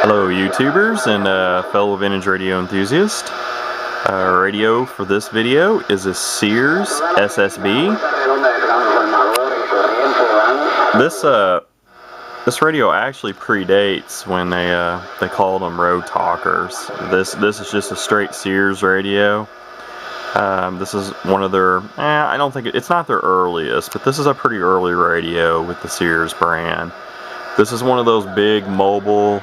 Hello YouTubers and fellow vintage radio enthusiasts. Radio for this video is a Sears SSB. This radio actually predates when they called them road talkers. This is just a straight Sears radio. This is one of their, I don't think it's not their earliest, but this is a pretty early radio with the Sears brand. This is one of those big mobile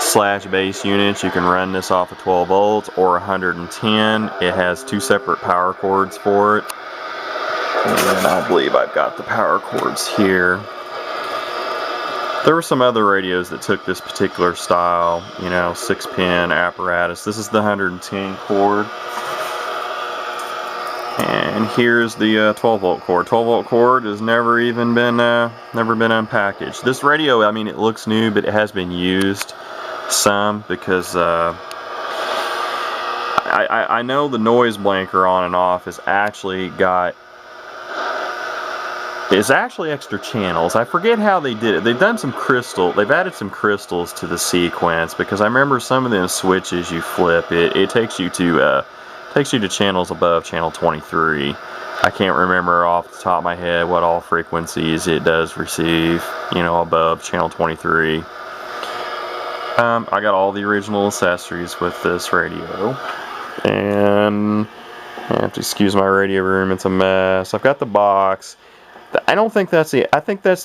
slash base units. You can run this off of 12 volts or 110. It has two separate power cords for it. And I believe I've got the power cords here. There were some other radios that took this particular style, 6-pin apparatus. This is the 110 cord. And here's the 12 volt cord. 12 volt cord has never been unpackaged. This radio, I mean, it looks new, but it has been used some because I know the noise blanker on and off is actually extra channels. I forget how they did it. They've added some crystals to the sequence, because I remember some of them switches you flip, it takes you to channels above channel 23. I can't remember off the top of my head what all frequencies it does receive, above channel 23. I got all the original accessories with this radio, and I have to excuse my radio room, it's a mess. I've got the box. I think that's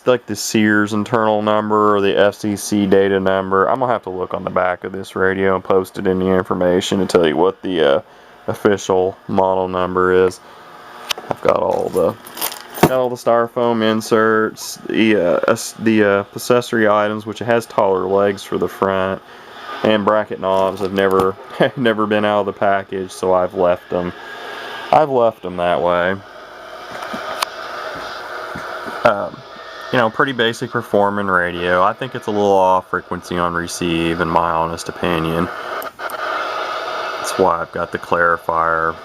like the Sears internal number or the FCC data number. I'm gonna have to look on the back of this radio and post it in the information to tell you what the official model number is. I've got all the styrofoam inserts, the accessory items, which has taller legs for the front, and bracket knobs have never been out of the package, so I've left them that way. Pretty basic performing radio. I think it's a little off frequency on receive, in my honest opinion. That's why I've got the clarifier.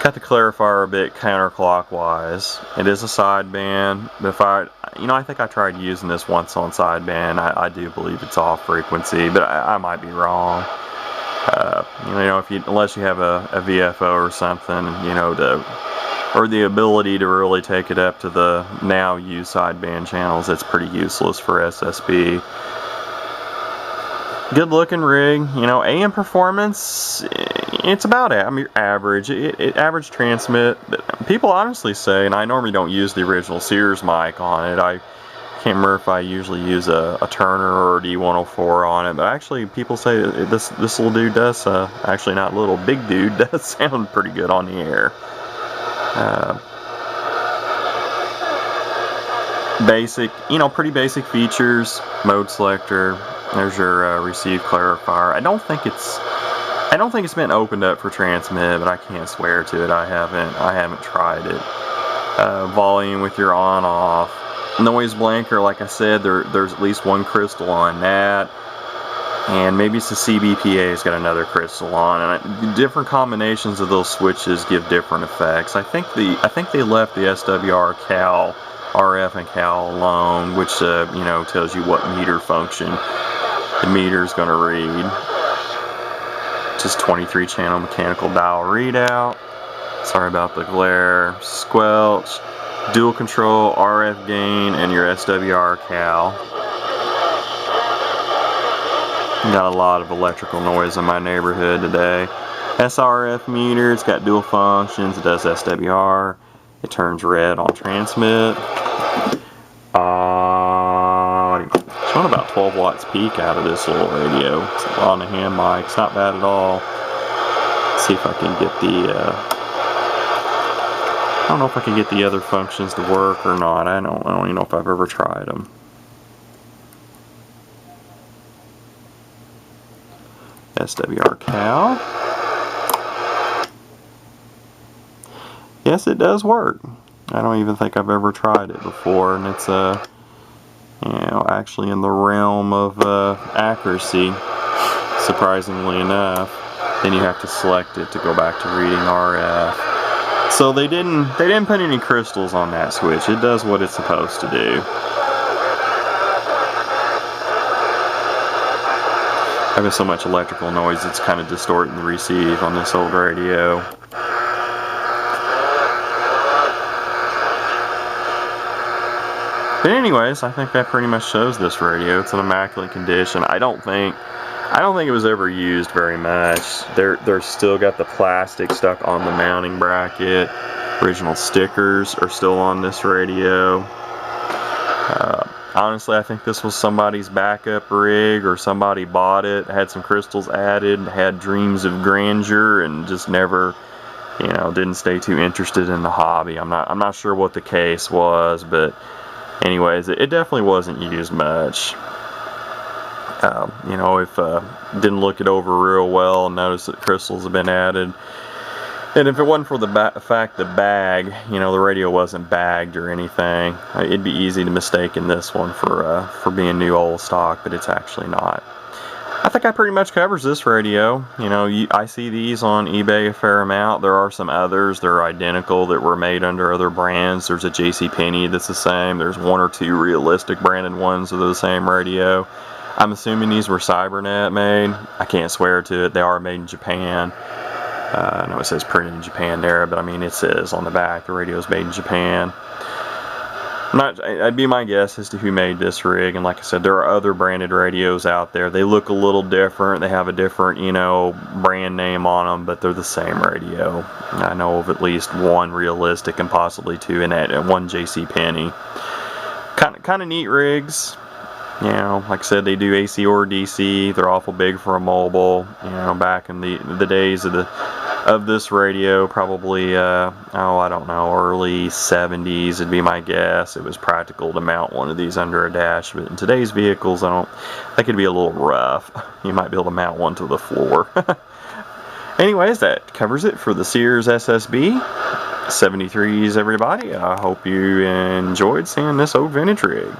Got the clarifier a bit counterclockwise. It is a sideband. I think I tried using this once on sideband. I do believe it's off frequency, but I might be wrong. Unless you have a VFO or something, or the ability to really take it up to the now used sideband channels, it's pretty useless for SSB. Good looking rig, AM performance, it's about average. Average transmit. People honestly say, and I normally don't use the original Sears mic on it. I can't remember if I usually use a Turner or a D104 on it, but actually people say this little dude does, actually not little, big dude does sound pretty good on the air. Basic, pretty basic features. Mode selector. There's your receive clarifier. I don't think it's been opened up for transmit, but I can't swear to it. I haven't tried it. Volume with your on-off. Noise blanker, like I said, there's at least one crystal on that, and maybe it's the CBPA's got another crystal on, and different combinations of those switches give different effects. I think they left the SWR cal, RF and cal alone, which tells you what meter function the meter's going to read. Just 23 channel mechanical dial readout. Sorry about the glare. Squelch, dual control, RF gain, and your SWR cal. Got a lot of electrical noise in my neighborhood today. SRF meter, it's got dual functions, it does SWR, it turns red on transmit. Showing about 12 watts peak out of this little radio. It's on the hand mic, it's not bad at all. Let's see if I can get I don't know if I can get the other functions to work or not. I don't even know if I've ever tried them. SWR cal. Yes, it does work. I don't even think I've ever tried it before, and it's actually in the realm of accuracy, surprisingly enough. Then you have to select it to go back to reading RF. So they didn't put any crystals on that switch. It does what it's supposed to do. Having so much electrical noise, it's kind of distorting the receive on this old radio. But anyways, I think that pretty much shows this radio. It's in immaculate condition. I don't think it was ever used very much. They're still got the plastic stuck on the mounting bracket. Original stickers are still on this radio. Honestly, I think this was somebody's backup rig, or somebody bought it, had some crystals added, had dreams of grandeur, and just never, you know, didn't stay too interested in the hobby. I'm not sure what the case was, but anyways, it definitely wasn't used much. You know, if didn't look it over real well and notice that crystals have been added. And if it wasn't for the fact the bag, you know, the radio wasn't bagged or anything, it'd be easy to mistake in this one for being new old stock, but it's actually not. I think that pretty much covers this radio. You know, I see these on eBay a fair amount. There are some others that are identical that were made under other brands. There's a JCPenney that's the same. There's one or two realistic branded ones that are the same radio. I'm assuming these were Cybernet made. I can't swear to it. They are made in Japan. I know it says printed in Japan there, but I mean, it says on the back the radio is made in Japan. That'd be my guess as to who made this rig. And like I said, there are other branded radios out there. They look a little different. They have a different, you know, brand name on them, but they're the same radio. I know of at least one realistic and possibly two, and one JCPenney. Kind of neat rigs. You know, like I said, they do AC or DC. They're awful big for a mobile. You know, back in the days of this radio, probably I don't know, early 70s would be my guess. It was practical to mount one of these under a dash, but in today's vehicles, that could be a little rough. You might be able to mount one to the floor. Anyways, that covers it for the Sears SSB 73s, everybody. I hope you enjoyed seeing this old vintage rig.